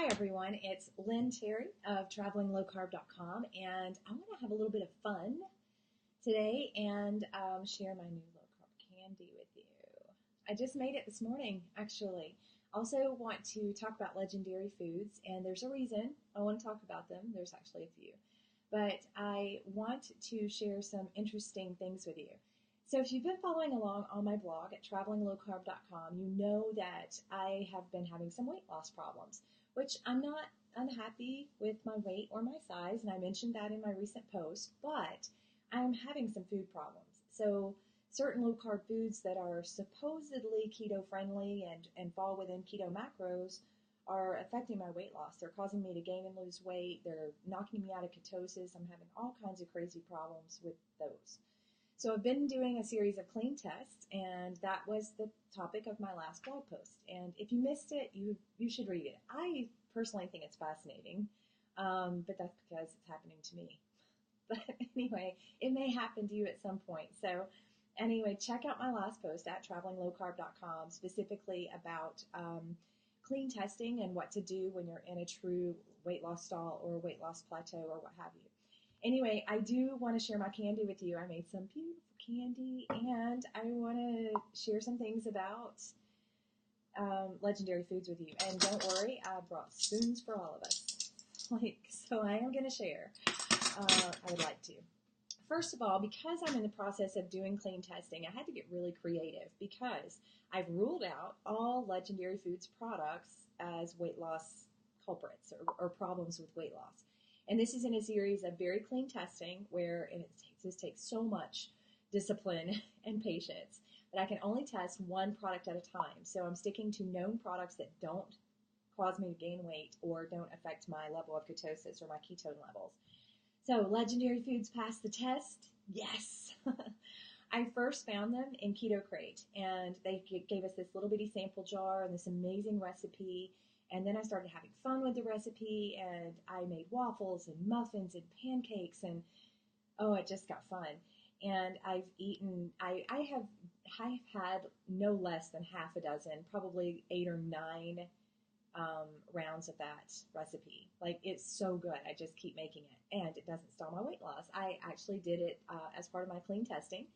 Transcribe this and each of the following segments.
Hi everyone, it's Lynn Terry of travelinglowcarb.com, and I want to have a little bit of fun today and share my new low carb candy with you. I just made it this morning, actually. Also want to talk about legendary foods, and there's a reason I want to talk about them. There's actually a few, but I want to share some interesting things with you. So if you've been following along on my blog at travelinglowcarb.com, you know that I have been having some weight loss problems, which I'm not unhappy with my weight or my size, and I mentioned that in my recent post, but I'm having some food problems. So certain low-carb foods that are supposedly keto-friendly and fall within keto macros are affecting my weight loss. They're causing me to gain and lose weight. They're knocking me out of ketosis. I'm having all kinds of crazy problems with those. So I've been doing a series of clean tests, and that was the topic of my last blog post. And if you missed it, you should read it. I personally think it's fascinating, but that's because it's happening to me. But anyway, it may happen to you at some point. So anyway, check out my last post at travelinglowcarb.com, specifically about clean testing and what to do when you're in a true weight loss stall or a weight loss plateau or what have you. Anyway, I do want to share my candy with you. I made some beautiful candy, and I want to share some things about legendary foods with you. And don't worry, I brought spoons for all of us. So I am going to share. I would like to. First of all, because I'm in the process of doing clean testing, I had to get really creative because I've ruled out all legendary foods products as weight loss culprits or problems with weight loss. And this is in a series of very clean testing where this takes so much discipline and patience that I can only test one product at a time. So I'm sticking to known products that don't cause me to gain weight or don't affect my level of ketosis or my ketone levels. So legendary foods passed the test. Yes. I first found them in Keto Crate, and they gave us this little bitty sample jar and this amazing recipe. And then I started having fun with the recipe, and I made waffles and muffins and pancakes, and it just got fun. And I've had no less than half a dozen, probably 8 or 9 rounds of that recipe. Like, it's so good. I just keep making it, and it doesn't stall my weight loss. I actually did it as part of my clean testing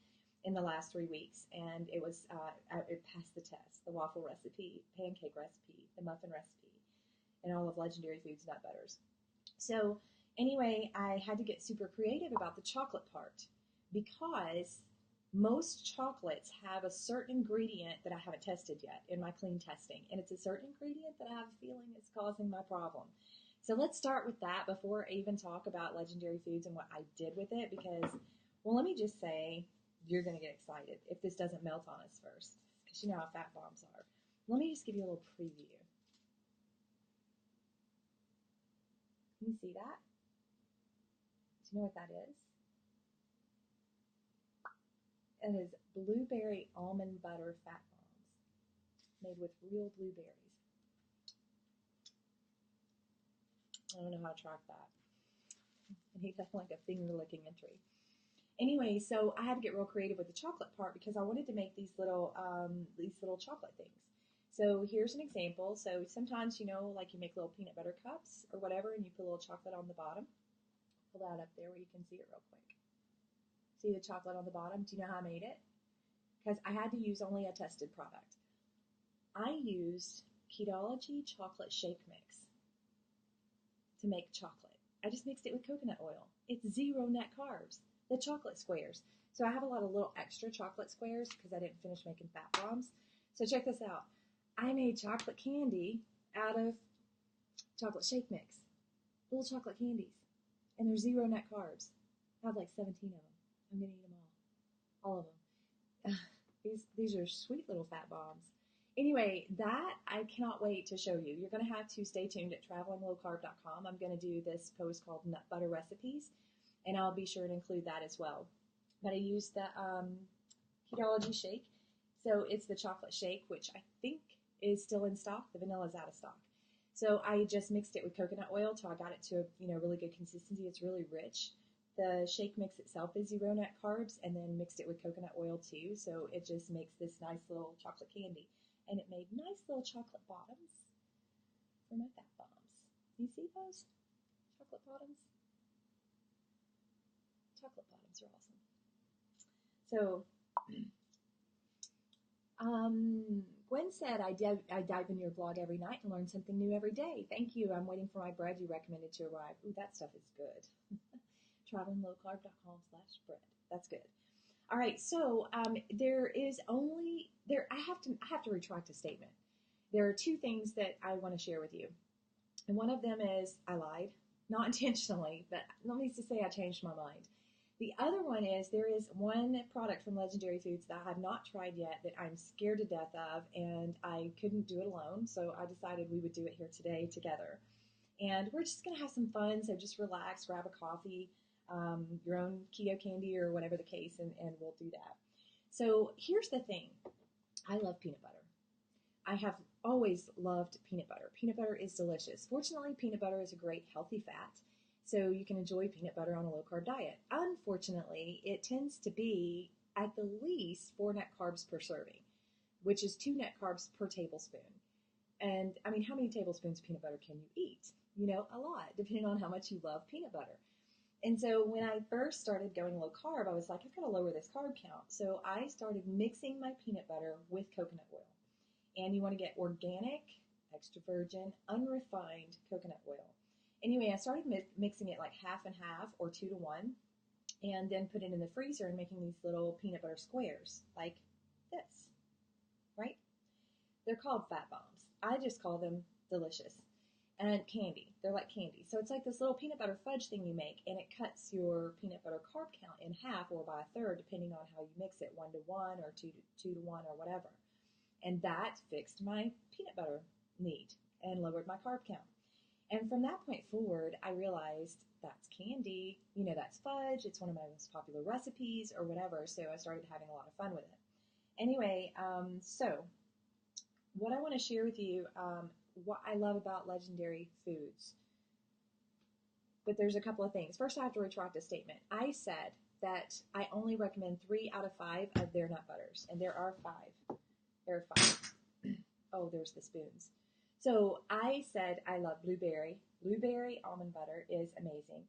in the last 3 weeks, and it passed the test. The waffle recipe, pancake recipe, the muffin recipe, and all of Legendary Foods nut butters. So anyway, I had to get super creative about the chocolate part because most chocolates have a certain ingredient that I haven't tested yet in my clean testing, and it's a certain ingredient that I have a feeling is causing my problem. So let's start with that before I even talk about Legendary Foods and what I did with it, because, well, let me just say, you're going to get excited if this doesn't melt on us first, because you know how fat bombs are. Let me just give you a little preview. Can you see that? Do you know what that is? It is blueberry almond butter fat bombs made with real blueberries. I don't know how to track that. I need like a finger-licking entry. Anyway, so I had to get real creative with the chocolate part because I wanted to make these little chocolate things. So here's an example. So sometimes, like you make little peanut butter cups or whatever, and you put a little chocolate on the bottom. Pull that up there where you can see it real quick. See the chocolate on the bottom? Do you know how I made it? Because I had to use only a tested product. I used Ketology chocolate shake mix to make chocolate. I just mixed it with coconut oil. It's 0 net carbs. The chocolate squares. So I have a lot of little extra chocolate squares because I didn't finish making fat bombs. So check this out. I made chocolate candy out of chocolate shake mix. Little chocolate candies. And they're 0 net carbs. I have like 17 of them. I'm going to eat them all. All of them. These are sweet little fat bombs. Anyway, that I cannot wait to show you. You're going to have to stay tuned at travelinglowcarb.com. I'm going to do this post called Nut Butter Recipes, and I'll be sure to include that as well. But I used the Ketology shake. So it's the chocolate shake, which I think is still in stock. The vanilla is out of stock. So I just mixed it with coconut oil till I got it to a really good consistency. It's really rich. The shake mix itself is 0 net carbs, and then mixed it with coconut oil too. So it just makes this nice little chocolate candy. And it made nice little chocolate bottoms for my fat bombs. those? Chocolate bottoms? Chocolate bottoms are awesome. So, Gwen said, I dive in your blog every night and learn something new every day. Thank you. I'm waiting for my bread you recommended to arrive. Ooh, that stuff is good. TravelingLowCarb.com/bread. That's good. All right. So there is only there. I have to retract a statement. There are two things that I want to share with you, and one of them is I lied, not intentionally, but let me just say I changed my mind. The other one is there is one product from Legendary Foods that I have not tried yet that I'm scared to death of, and I couldn't do it alone, so I decided we would do it here today together. And we're just going to have some fun, so just relax, grab a coffee, your own keto candy or whatever the case, and we'll do that. So here's the thing. I love peanut butter. I have always loved peanut butter. Peanut butter is delicious. Fortunately, peanut butter is a great healthy fat, so you can enjoy peanut butter on a low-carb diet. Unfortunately, it tends to be at the least 4 net carbs per serving, which is 2 net carbs per tablespoon. And, I mean, how many tablespoons of peanut butter can you eat? You know, a lot, depending on how much you love peanut butter. And so when I first started going low carb, I was like, I've got to lower this carb count. So I started mixing my peanut butter with coconut oil. And you want to get organic, extra virgin, unrefined coconut oil. Anyway, I started mixing it like half and half or 2 to 1, and then put it in the freezer and making these little peanut butter squares like this, right? They're called fat bombs. I just call them delicious. And candy. They're like candy. So it's like this little peanut butter fudge thing you make, and it cuts your peanut butter carb count in half or by a third, depending on how you mix it, 1 to 1 or 2 to 1 or whatever. And that fixed my peanut butter need and lowered my carb count. And from that point forward, I realized that's candy, you know, that's fudge, it's one of my most popular recipes or whatever, so I started having a lot of fun with it. Anyway, so what I want to share with you, what I love about Legendary Foods. But there's a couple of things. First, I have to retract a statement. I said that I only recommend 3 out of 5 of their nut butters, and there are 5. There are 5. Oh, there's the spoons. So I said I love blueberry. Blueberry almond butter is amazing.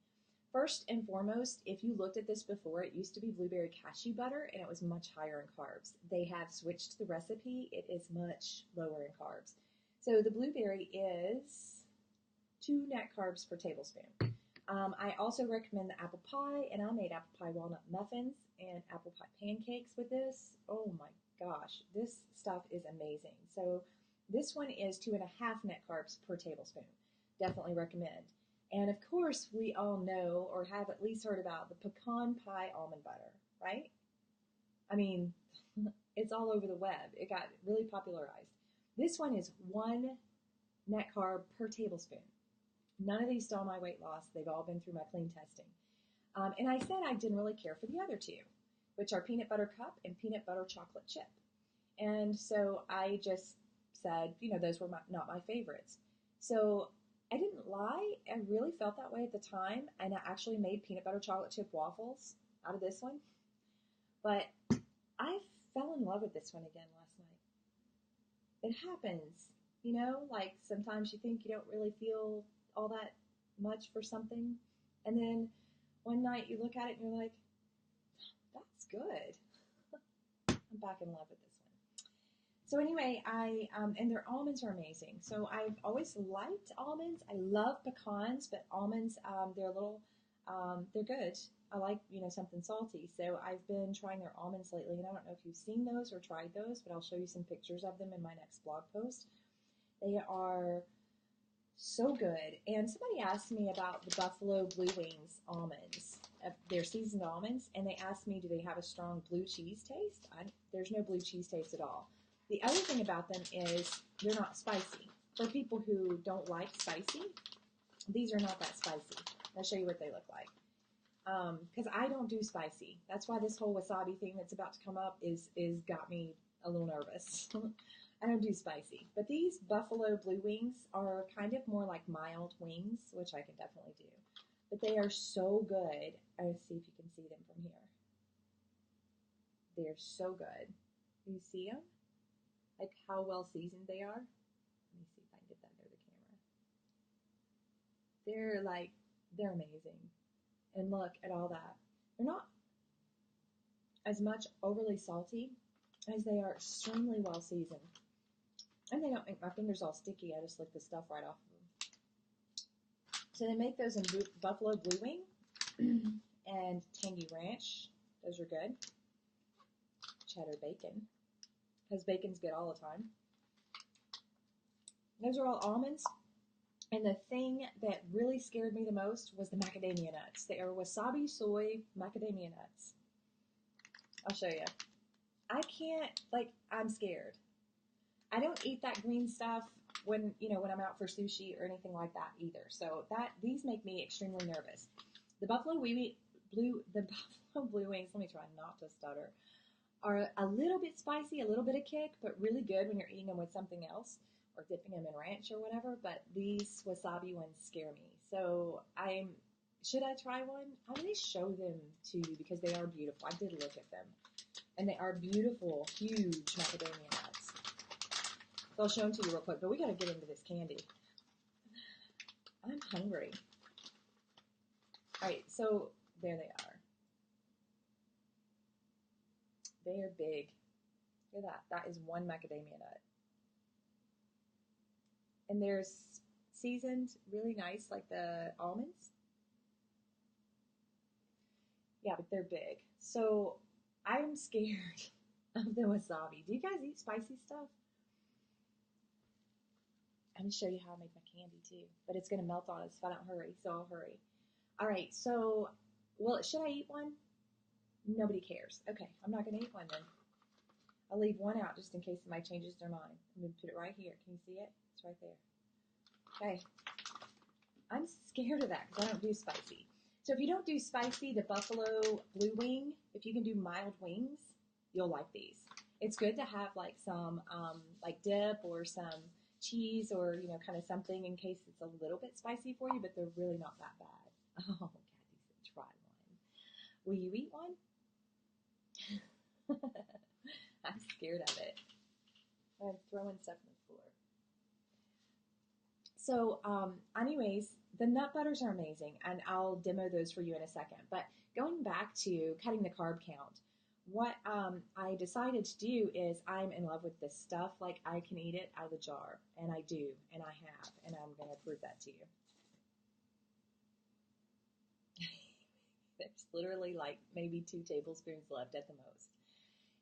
First and foremost, if you looked at this before, it used to be blueberry cashew butter, and it was much higher in carbs. They have switched the recipe. It is much lower in carbs. So the blueberry is 2 net carbs per tablespoon. I also recommend the apple pie, and I made apple pie walnut muffins and apple pie pancakes with this. Oh my gosh, this stuff is amazing. So this one is 2.5 net carbs per tablespoon. Definitely recommend. And of course, we all know or have at least heard about the pecan pie almond butter, right? I mean, it's all over the web. It got really popularized. This one is 1 net carb per tablespoon. None of these stole my weight loss. They've all been through my clean testing. And I said I didn't really care for the other 2, which are peanut butter cup and peanut butter chocolate chip. And so I just said, you know, those were not my favorites. So I didn't lie. I really felt that way at the time. And I actually made peanut butter chocolate chip waffles out of this one. But I fell in love with this one again last night. It happens, you know, like sometimes you think you don't really feel all that much for something. And then one night you look at it and you're like, that's good. I'm back in love with this one. So anyway, and their almonds are amazing. So I've always liked almonds. I love pecans, but almonds, they're a little, they're good. I like, you know, something salty. So I've been trying their almonds lately, and I don't know if you've seen those or tried those, but I'll show you some pictures of them in my next blog post. They are so good. And somebody asked me about the Buffalo Blue Wings almonds. They're seasoned almonds, and they asked me, do they have a strong blue cheese taste? There's no blue cheese taste at all. The other thing about them is they're not spicy. For people who don't like spicy, these are not that spicy. I'll show you what they look like. Because I don't do spicy. That's why this whole wasabi thing that's about to come up is got me a little nervous. I don't do spicy. But these Buffalo Blue Wings are kind of more like mild wings, which I can definitely do. But they are so good. Let's see if you can see them from here. They're so good. Do you see them? Like how well seasoned they are? Let me see if I can get that near the camera. They're like, they're amazing. And look at all that. They're not as much overly salty as they are extremely well seasoned. And they don't make my fingers all sticky. I just lick the stuff right off of them. So they make those in Buffalo Blue Wing and Tangy Ranch. Those are good. Cheddar bacon, because bacon's good all the time. Those are all almonds. And the thing that really scared me the most was the macadamia nuts. They are wasabi soy macadamia nuts. I'll show you. I can't, I'm scared. I don't eat that green stuff when I'm out for sushi or anything like that either. So these make me extremely nervous. The Buffalo Blue Wings, let me try not to stutter, are a little bit spicy, a little bit of kick, but really good when you're eating them with something else or dipping them in ranch or whatever. But these wasabi ones scare me. So should I try one? I may show them to you because they are beautiful. I did look at them. And they are beautiful, huge macadamia nuts. So I'll show them to you real quick. But we got to get into this candy. I'm hungry. All right, so there they are. They are big. Look at that. That is one macadamia nut. And they're seasoned really nice, like the almonds. Yeah, but they're big. So I'm scared of the wasabi. Do you guys eat spicy stuff? I'm going to show you how I make my candy too. But it's going to melt on us if I don't hurry, so I'll hurry. All right, so, should I eat one? Nobody cares. Okay, I'm not going to eat one then. I'll leave one out just in case somebody changes their mind. I'm going to put it right here. Can you see it? It's right there. Okay. I'm scared of that because I don't do spicy. So if you don't do spicy, the Buffalo Blue Wing, if you can do mild wings, you'll like these. It's good to have like some dip or some cheese or, kind of something in case it's a little bit spicy for you, but they're really not that bad. Oh, Kathy said try one. Will you eat one? I'm scared of it. I'm throwing stuff on the floor. So, anyways, the nut butters are amazing, and I'll demo those for you in a second. But going back to cutting the carb count, what I decided to do is I'm in love with this stuff. Like, I can eat it out of the jar, and I do, and I have, and I'm going to prove that to you. There's literally like maybe 2 tablespoons left at the most.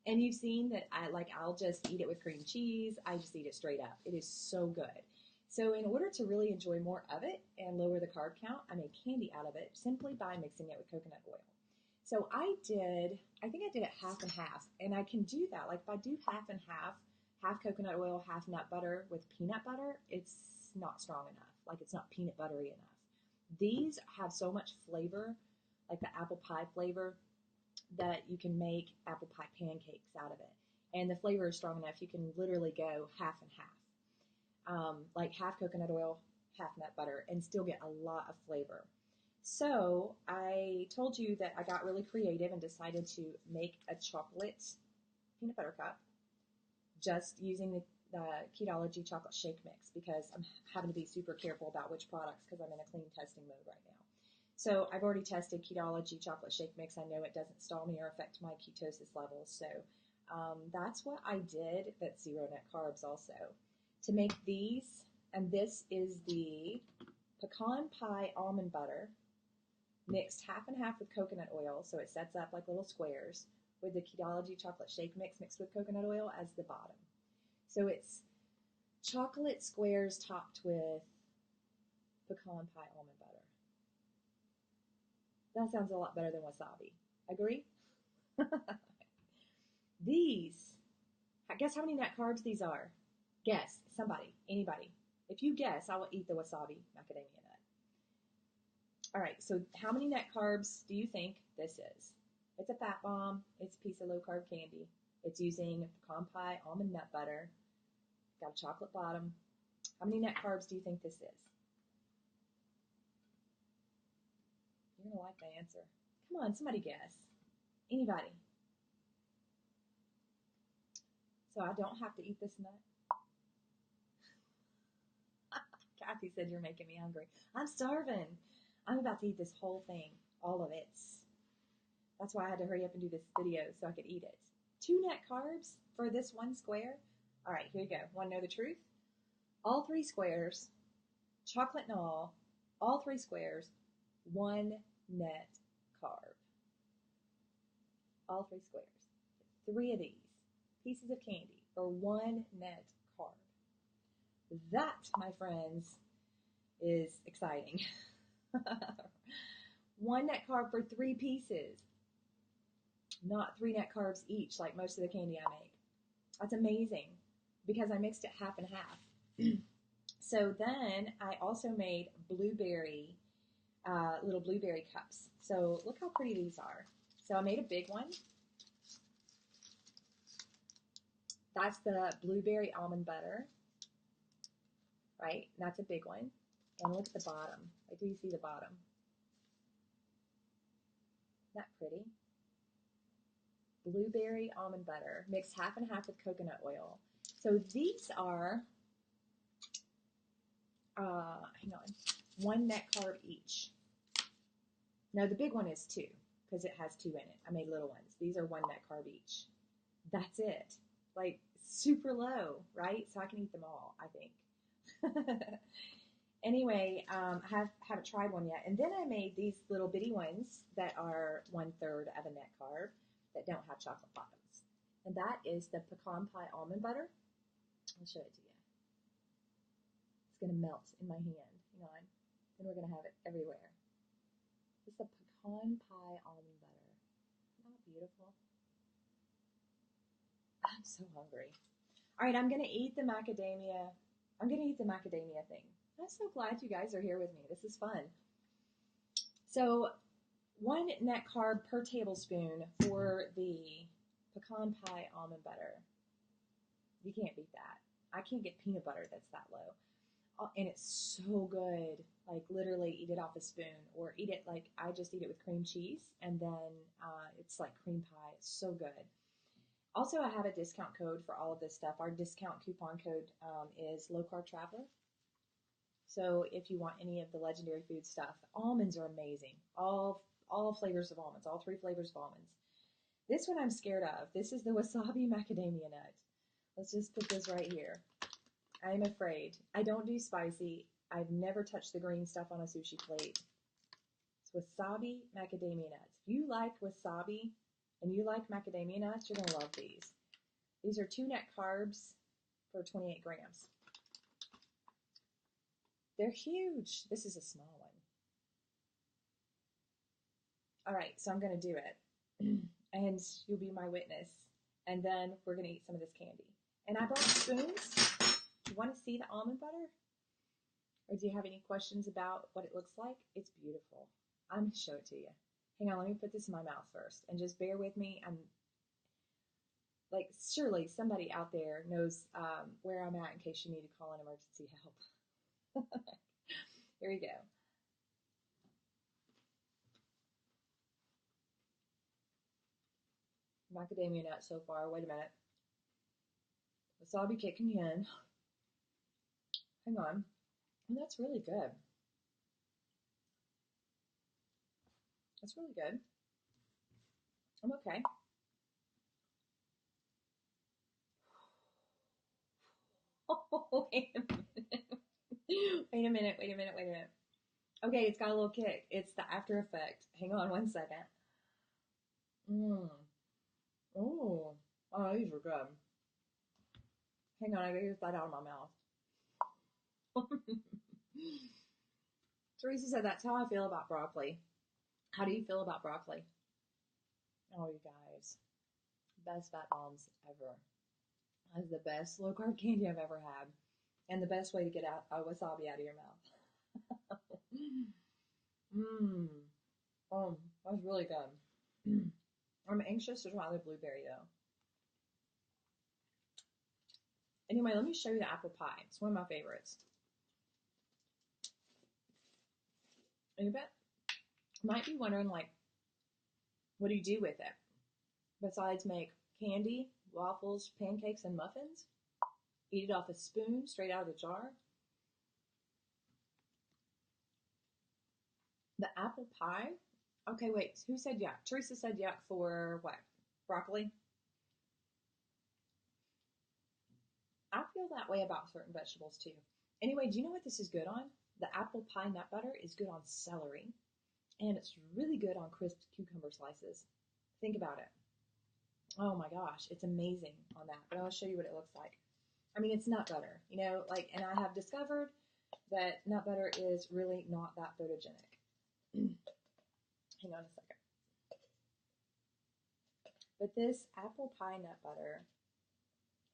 And you've seen that I'll just eat it with cream cheese. I just eat it straight up. It is so good. So in order to really enjoy more of it and lower the carb count, I made candy out of it simply by mixing it with coconut oil. So I think I did it half and half. And I can do that. Like if I do half and half coconut oil, half nut butter with peanut butter, it's not strong enough. Like it's not peanut buttery enough. These have so much flavor, like the apple pie flavor, that you can make apple pie pancakes out of it. And the flavor is strong enough, you can literally go half and half. Like half coconut oil, half nut butter, and still get a lot of flavor. So I told you that I got really creative and decided to make a chocolate peanut butter cup just using the Ketology chocolate shake mix because I'm having to be super careful about which products because I'm in a clean testing mode right now. So I've already tested Ketology chocolate shake mix. I know it doesn't stall me or affect my ketosis levels. So that's what I did. That's zero net carbs also. To make these, and this is the pecan pie almond butter mixed half and half with coconut oil, so it sets up like little squares, with the Ketology chocolate shake mix mixed with coconut oil as the bottom. So it's chocolate squares topped with pecan pie almond butter. That sounds a lot better than wasabi. Agree? These, guess how many net carbs these are? Guess. Somebody. Anybody. If you guess, I will eat the wasabi macadamia nut. All right, so how many net carbs do you think this is? It's a fat bomb. It's a piece of low-carb candy. It's using pecan pie almond nut butter. Got a chocolate bottom. How many net carbs do you think this is? You're going to like my answer. Come on, somebody guess. Anybody? So I don't have to eat this nut? Kathy said you're making me hungry. I'm starving. I'm about to eat this whole thing, all of it. That's why I had to hurry up and do this video so I could eat it. 2 net carbs for this 1 square. All right, here you go. Want to know the truth? All 3 squares, chocolate and all 3 squares, 1 net carb. All 3 squares. 3 of these pieces of candy for 1 net carb. That, my friends, is exciting. 1 net carb for 3 pieces. Not 3 net carbs each like most of the candy I make. That's amazing because I mixed it half and half. So then I also made blueberry, little blueberry cups. So look how pretty these are. So I made a big one. That's the blueberry almond butter, right? And that's a big one. And look at the bottom. Like, do you see the bottom? Isn't that pretty? Blueberry almond butter mixed half and half with coconut oil. So these are, hang on, 1 net carb each. No, the big one is 2 because it has 2 in it. I made little ones. These are 1 net carb each. That's it. Like super low, right? So I can eat them all, I think. Anyway, I haven't tried one yet. And then I made these little bitty ones that are 1/3 of a net carb that don't have chocolate bottoms. And that is the pecan pie almond butter. I'll show it to you. It's going to melt in my hand. Hang on. Then we're going to have it everywhere. It's the pecan pie almond butter. Isn't that beautiful? I'm so hungry. All right, I'm going to eat the macadamia. I'm going to eat the macadamia thing. I'm so glad you guys are here with me. This is fun. So 1 net carb per tablespoon for the pecan pie almond butter. You can't beat that. I can't get peanut butter that's that low. And it's so good. Like literally eat it off a spoon or eat it like I just eat it with cream cheese and then it's like cream pie. It's so good. Also, I have a discount code for all of this stuff. Our discount coupon code is Low Carb Traveler. So if you want any of the legendary food stuff, almonds are amazing. All flavors of almonds, all 3 flavors of almonds. This one I'm scared of. This is the wasabi macadamia nut. Let's just put this right here. I'm afraid. I don't do spicy. I've never touched the green stuff on a sushi plate. It's wasabi macadamia nuts. If you like wasabi and you like macadamia nuts, you're going to love these. These are 2 net carbs for 28 grams. They're huge. This is a small one. All right, so I'm going to do it. And you'll be my witness. And then we're going to eat some of this candy. And I brought spoons. Do you want to see the almond butter? Or do you have any questions about what it looks like? It's beautiful. I'm going to show it to you. Hang on, let me put this in my mouth first. And just bear with me. I'm like, surely somebody out there knows where I'm at in case you need to call an emergency help. Here we go. Macadamia nut so far. Wait a minute. Wasabi kicking in. Hang on. Oh, that's really good. That's really good. I'm okay. Oh, wait a minute. Wait a minute. Wait a minute. Wait a minute. Okay, it's got a little kick. It's the after effect. Hang on 1 second. Oh, these are good. Hang on, I gotta get that out of my mouth. Teresa said that's how I feel about broccoli. How do you feel about broccoli? Oh, you guys. Best fat bombs ever. That's the best low carb candy I've ever had. And the best way to get out wasabi out of your mouth. Oh, that's really good. I'm anxious to try the blueberry though. Anyway, let me show you the apple pie. It's one of my favorites. And you might be wondering, like, what do you do with it? Besides make candy, waffles, pancakes, and muffins? Eat it off a spoon, straight out of the jar? Apple pie? Okay, wait. Who said yuck? Teresa said yuck for what? Broccoli? I feel that way about certain vegetables too. Anyway, do you know what this is good on? The apple pie nut butter is good on celery, and it's really good on crisped cucumber slices. Think about it. Oh my gosh, it's amazing on that. But I'll show you what it looks like. I mean, it's nut butter, you know, like, and I have discovered that nut butter is really not that photogenic. Hang on a second. But this apple pie nut butter,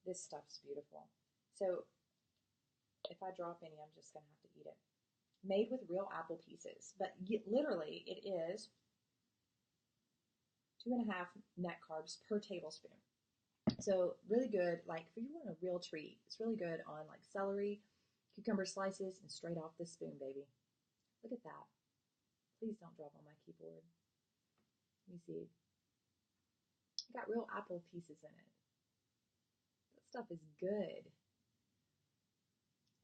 this stuff's beautiful. So if I drop any, I'm just going to have to eat it. Made with real apple pieces, but literally it is 2.5 net carbs per tablespoon. So really good, like if you want a real treat, it's really good on like celery, cucumber slices, and straight off the spoon, baby. Look at that. Please don't drop on my keyboard. Let me see. It's got real apple pieces in it. That stuff is good.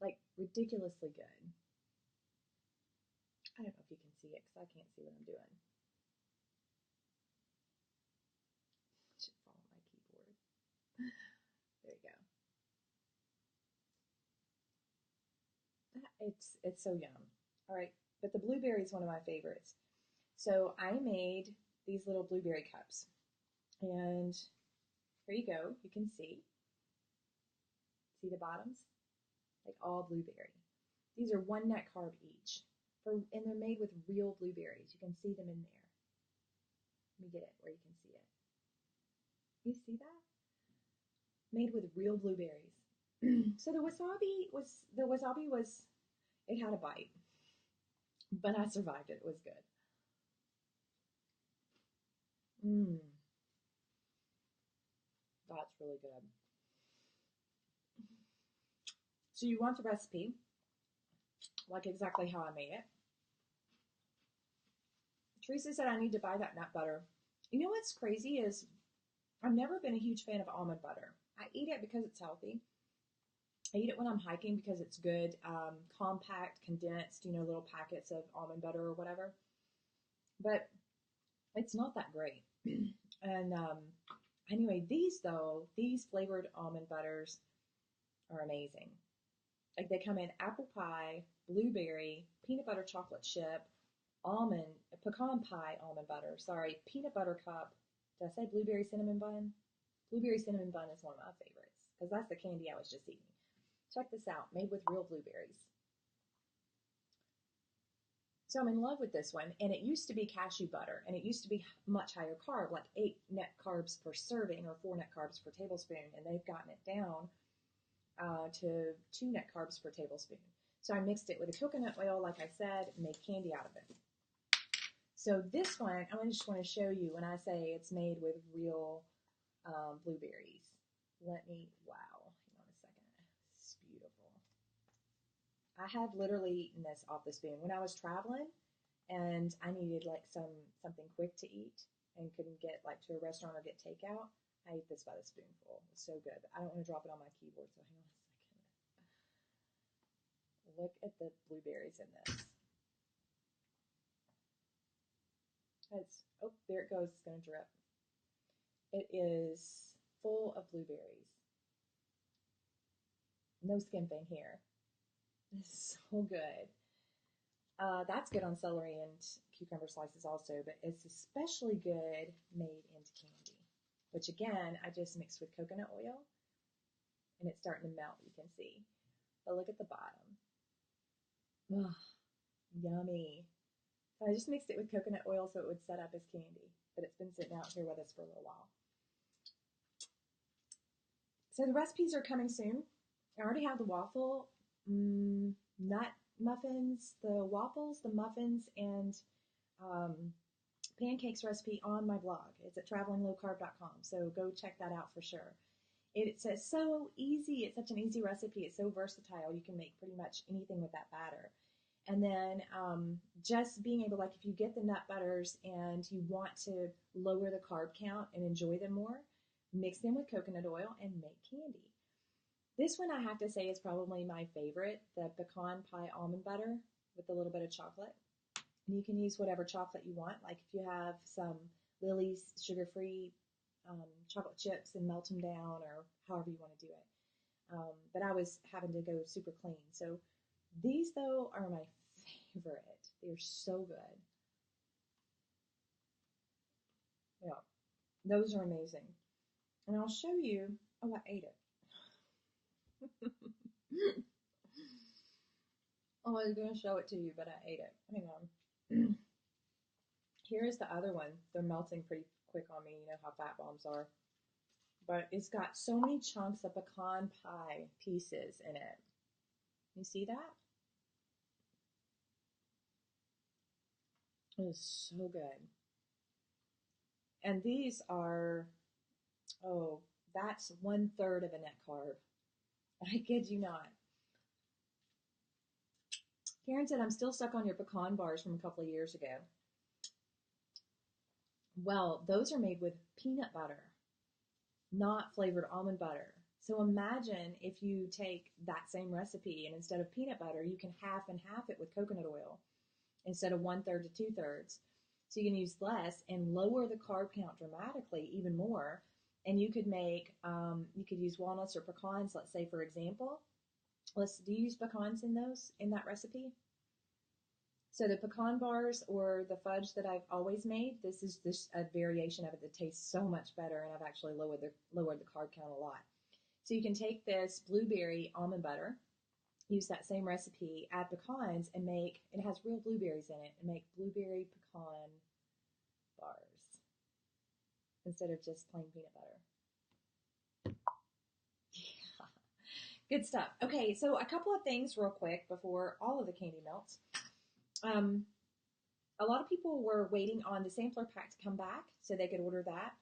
Like ridiculously good. I don't know if you can see it because I can't see what I'm doing. I should fall on my keyboard. There you go. It's so yum. All right, but the blueberry is one of my favorites. So I made these little blueberry cups, and here you go. You can see the bottoms, like all blueberry. These are 1 net carb each, and they're made with real blueberries. You can see them in there. Let me get it where you can see it. You see that? Made with real blueberries. So the wasabi was it had a bite, but I survived it. It was good. That's really good. So you want the recipe, like exactly how I made it. Teresa said I need to buy that nut butter. You know what's crazy is I've never been a huge fan of almond butter. I eat it because it's healthy. I eat it when I'm hiking because it's good, compact, condensed, little packets of almond butter or whatever. But it's not that great. And anyway, these flavored almond butters are amazing. Like they come in apple pie, blueberry, peanut butter chocolate chip, pecan pie almond butter, peanut butter cup. Did I say blueberry cinnamon bun? Blueberry cinnamon bun is one of my favorites because that's the candy I was just eating. Check this out, made with real blueberries. So I'm in love with this one, and it used to be cashew butter, and it used to be much higher carb, like 8 net carbs per serving or 4 net carbs per tablespoon, and they've gotten it down to 2 net carbs per tablespoon. So I mixed it with a coconut oil, like I said, and made candy out of it. So this one, I just want to show you when I say it's made with real blueberries. Wow, hang on a second. It's beautiful. I have literally eaten this off the spoon. When I was traveling and I needed like something quick to eat and couldn't get like to a restaurant or get takeout, I ate this by the spoonful. It's so good. But I don't want to drop it on my keyboard, so hang on a second. Look at the blueberries in this. There it goes. It's going to drip. It is full of blueberries. No skimping here. It's so good. That's good on celery and cucumber slices also, but it's especially good made into candy, which again, I just mixed with coconut oil, and it's starting to melt, you can see. But look at the bottom. Ugh, yummy. So I just mixed it with coconut oil so it would set up as candy, but it's been sitting out here with us for a little while. So the recipes are coming soon. I already have the waffle, nut muffins, the waffles, the muffins, and pancakes recipe on my blog. It's at travelinglowcarb.com, so go check that out for sure. It's so easy. It's such an easy recipe. It's so versatile. You can make pretty much anything with that batter. And then just being able, like if you get the nut butters and you want to lower the carb count and enjoy them more, mix them with coconut oil and make candy. This one I have to say is probably my favorite, the pecan pie almond butter with a little bit of chocolate. And you can use whatever chocolate you want. Like if you have some Lily's sugar-free chocolate chips and melt them down, or however you want to do it. But I was having to go super clean. So these, though, are my favorite. They're so good. Yeah, those are amazing. And I'll show you. Oh, I ate it. I was going to show it to you, but I ate it. Hang on. Here's the other one. They're melting pretty quick on me. You know how fat bombs are. But it's got so many chunks of pecan pie pieces in it. You see that? It is so good. And these are, oh, that's 1/3 of a net carb. I kid you not. Karen said, I'm still stuck on your pecan bars from a couple of years ago. Well, those are made with peanut butter, not flavored almond butter. So imagine if you take that same recipe and instead of peanut butter, you can half and half it with coconut oil instead of 1/3 to 2/3. So you can use less and lower the carb count dramatically, even more. And you could make, you could use walnuts or pecans, let's say, for example. Do you use pecans in that recipe? So the pecan bars or the fudge that I've always made, this is a variation of it that tastes so much better, and I've actually lowered the carb count a lot. So you can take this blueberry almond butter, use that same recipe, add pecans, and it has real blueberries in it, and make blueberry pecan bars instead of just plain peanut butter. Yeah, good stuff. Okay, so a couple of things real quick before all of the candy melts. A lot of people were waiting on the sampler pack to come back so they could order that.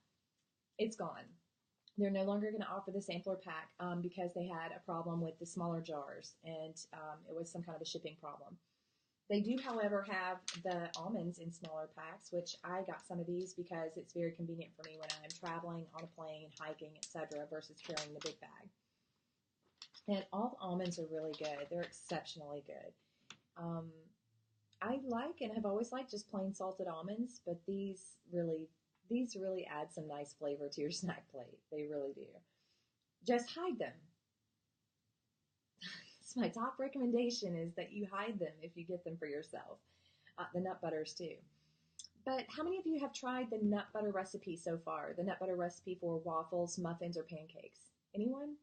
It's gone. They're no longer going to offer the sampler pack because they had a problem with the smaller jars, and it was some kind of a shipping problem. They do, however, have the almonds in smaller packs, which I got some of these because it's very convenient for me when I'm traveling on a plane, hiking, etc., versus carrying the big bag. And all the almonds are really good. They're exceptionally good. I like and have always liked just plain salted almonds, but these really add some nice flavor to your snack plate. They really do. Just hide them. It's my top recommendation is that you hide them if you get them for yourself. The nut butters too. But how many of you have tried the nut butter recipe so far? The nut butter recipe for waffles, muffins, or pancakes? Anyone?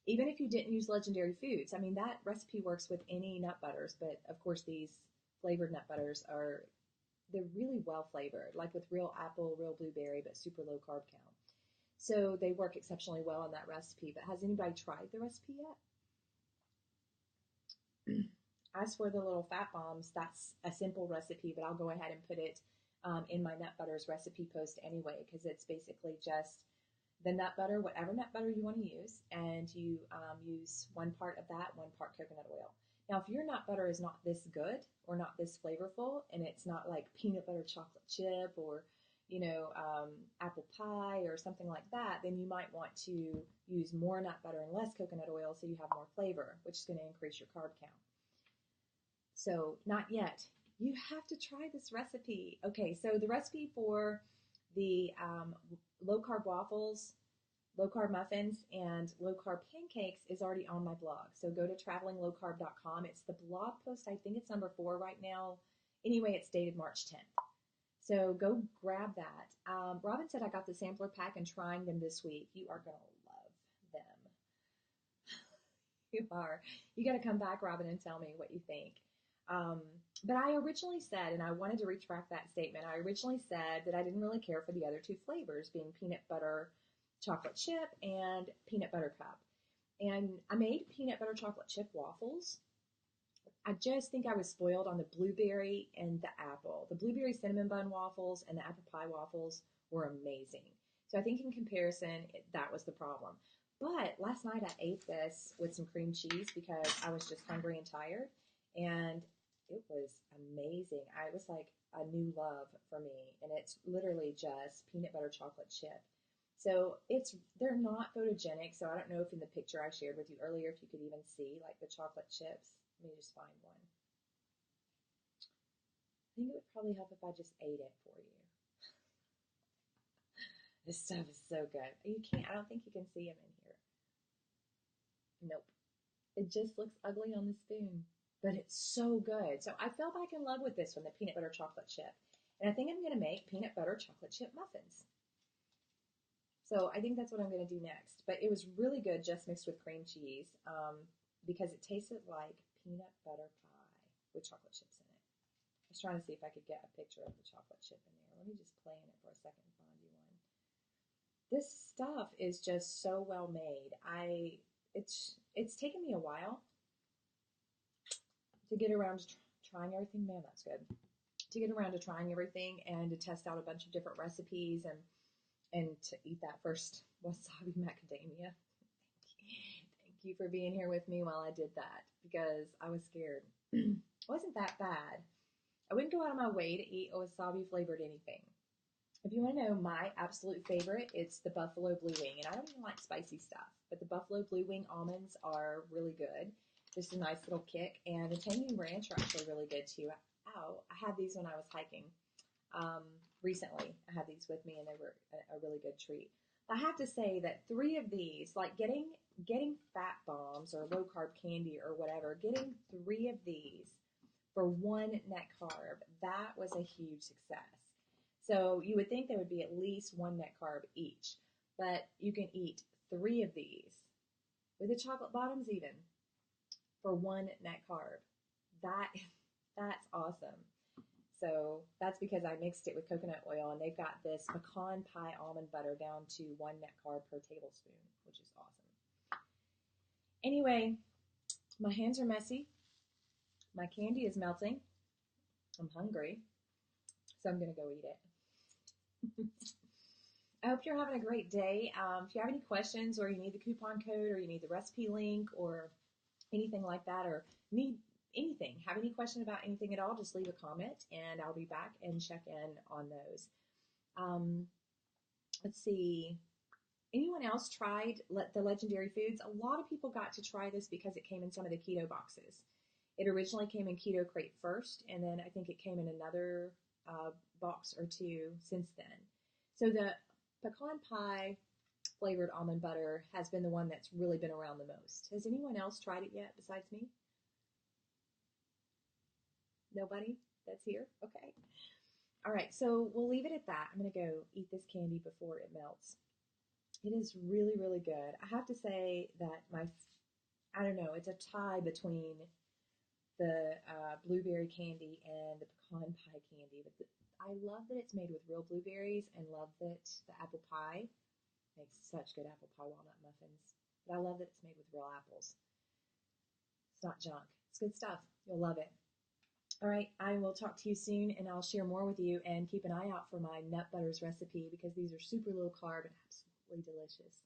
Even if you didn't use Legendary Foods. I mean, that recipe works with any nut butters, but of course these flavored nut butters they're really well flavored, like with real apple, real blueberry, but super low carb count. So they work exceptionally well in that recipe. But has anybody tried the recipe yet? As for the little fat bombs, that's a simple recipe, but I'll go ahead and put it in my nut butters recipe post anyway, because it's basically just the nut butter, whatever nut butter you want to use, and you use 1 part of that, 1 part coconut oil. Now, if your nut butter is not this good or not this flavorful, and it's not like peanut butter chocolate chip or, apple pie or something like that, then you might want to use more nut butter and less coconut oil so you have more flavor, which is going to increase your carb count. So, not yet. You have to try this recipe. Okay, so the recipe for the low-carb waffles, low-carb muffins, and low-carb pancakes is already on my blog. So go to travelinglowcarb.com. It's the blog post. I think it's number 4 right now. Anyway, it's dated March 10th. So go grab that. Robin said I got the sampler pack and trying them this week. You are going to love them. You are. You got to come back, Robin, and tell me what you think. But I originally said, and I wanted to retract that statement, I originally said that I didn't really care for the other 2 flavors, being peanut butter chocolate chip and peanut butter cup. And I made peanut butter chocolate chip waffles. I just think I was spoiled on the blueberry and the apple. The blueberry cinnamon bun waffles and the apple pie waffles were amazing. So I think in comparison, that was the problem. But last night I ate this with some cream cheese because I was just hungry and tired. And it was amazing. It was like a new love for me. And it's literally just peanut butter chocolate chip. So they're not photogenic. So I don't know if in the picture I shared with you earlier, if you could even see like the chocolate chips. Let me just find one. think it would probably help if I just ate it for you. This stuff is so good. I don't think you can see them in here. Nope. It just looks ugly on the spoon, but it's so good. So I fell back in love with this one, the peanut butter chocolate chip. And I think I'm going to make peanut butter chocolate chip muffins. So I think that's what I'm going to do next. But it was really good just mixed with cream cheese because it tasted like peanut butter pie with chocolate chips in it. I was trying to see if I could get a picture of the chocolate chip in there. Let me just play in it for a second and find you one. This stuff is just so well made. It's taken me a while to get around to trying everything. Man, that's good. To get around to trying everything and to test out a bunch of different recipes and to eat that first wasabi macadamia. Thank you for being here with me while I did that because I was scared. It wasn't that bad. I wouldn't go out of my way to eat a wasabi flavored anything. If you want to know my absolute favorite, it's the Buffalo Blue Wing. And I don't even like spicy stuff, but the Buffalo Blue Wing almonds are really good. Just a nice little kick. And the Tangy Ranch are actually really good too. Ow, I had these when I was hiking recently. I had these with me and they were a really good treat. I have to say that 3 of these, like getting fat bombs or low carb candy or whatever, getting 3 of these for 1 net carb, that was a huge success. So you would think there would be at least 1 net carb each, but you can eat 3 of these with the chocolate bottoms even for 1 net carb. That's awesome. So that's because I mixed it with coconut oil, and they've got this pecan pie almond butter down to 1 net carb per tablespoon, which is awesome. Anyway, my hands are messy. My candy is melting. I'm hungry, so I'm going to go eat it. I hope you're having a great day. If you have any questions or you need the coupon code or you need the recipe link or anything like that or need anything, have any question about anything at all, just leave a comment and I'll be back and check in on those. Let's see. Anyone else tried the Legendary Foods? A lot of people got to try this because it came in some of the keto boxes. It originally came in Keto Crate first, and then I think it came in another box or 2 since then. So the pecan pie flavored almond butter has been the one that's really been around the most. Has anyone else tried it yet besides me? Nobody that's here? Okay. All right, so we'll leave it at that. I'm going to go eat this candy before it melts. It is really, really good. I have to say that I don't know, it's a tie between the blueberry candy and the pecan pie candy. But I love that it's made with real blueberries and love that the apple pie makes such good apple pie walnut muffins. But I love that it's made with real apples. It's not junk. It's good stuff. You'll love it. All right, I will talk to you soon, and I'll share more with you, and keep an eye out for my nut butters recipe because these are super low carb and absolutely delicious.